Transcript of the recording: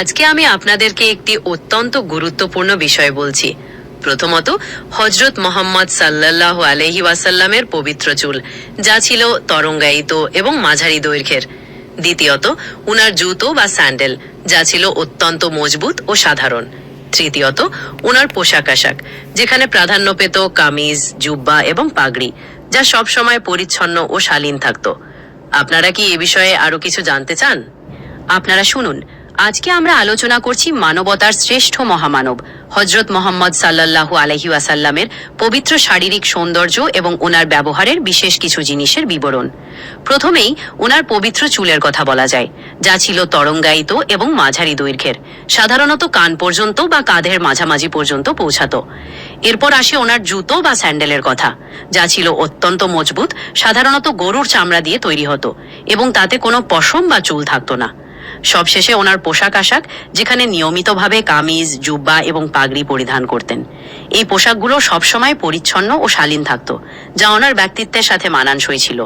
আজকে আমি আপনাদেরকে একটি অত্যন্ত গুরুত্বপূর্ণ বিষয় বলছি। প্রথমত, হযরত মুহাম্মদ সাল্লাল্লাহু আলাইহি ওয়াসাল্লামের পবিত্র চুল, যা ছিল তরঙ্গায়িত এবং মাঝারি দৈর্ঘ্যের। দ্বিতীয়ত, উনার জুতো বা স্যান্ডেল, যা ছিল অত্যন্ত মজবুত ও সাধারণ। তৃতীয়ত, উনার পোশাক আশাক, যেখানে প্রাধান্য পেত কামিজ, জুব্বা এবং পাগড়ি, যা সবসময় পরিচ্ছন্ন ও শালীন থাকত। আপনারা কি এ বিষয়ে আরো কিছু জানতে চান? আপনারা শুনুন, আজকে আমরা আলোচনা করছি মানবতার শ্রেষ্ঠ মহামানব হযরত মুহাম্মদ সাল্লাল্লাহু আলাইহি ওয়াসাল্লামের পবিত্র শারীরিক সৌন্দর্য এবং ওনার ব্যবহারের বিশেষ কিছু জিনিসের বিবরণ। প্রথমেই ওনার পবিত্র চুলের কথা বলা যায়, যা ছিল তরঙ্গায়িত এবং মাঝারি দৈর্ঘ্যের, সাধারণত কান পর্যন্ত বা কাঁধের মাঝামাঝি পর্যন্ত পৌঁছাতো। এরপর আসে ওনার জুতো বা স্যান্ডেলের কথা, যা ছিল অত্যন্ত মজবুত, সাধারণত গরুর চামড়া দিয়ে তৈরি হতো এবং তাতে কোনো পশম বা চুল থাকতো না। সবশেষে ওনার পোশাক আশাক, যেখানে নিয়মিতভাবে কামিজ, জুব্বা এবং পাগড়ি পরিধান করতেন। এই পোশাকগুলো সবসময় পরিচ্ছন্ন ও শালীন থাকতো, যা ওনার ব্যক্তিত্বের সাথে মানানসই ছিল।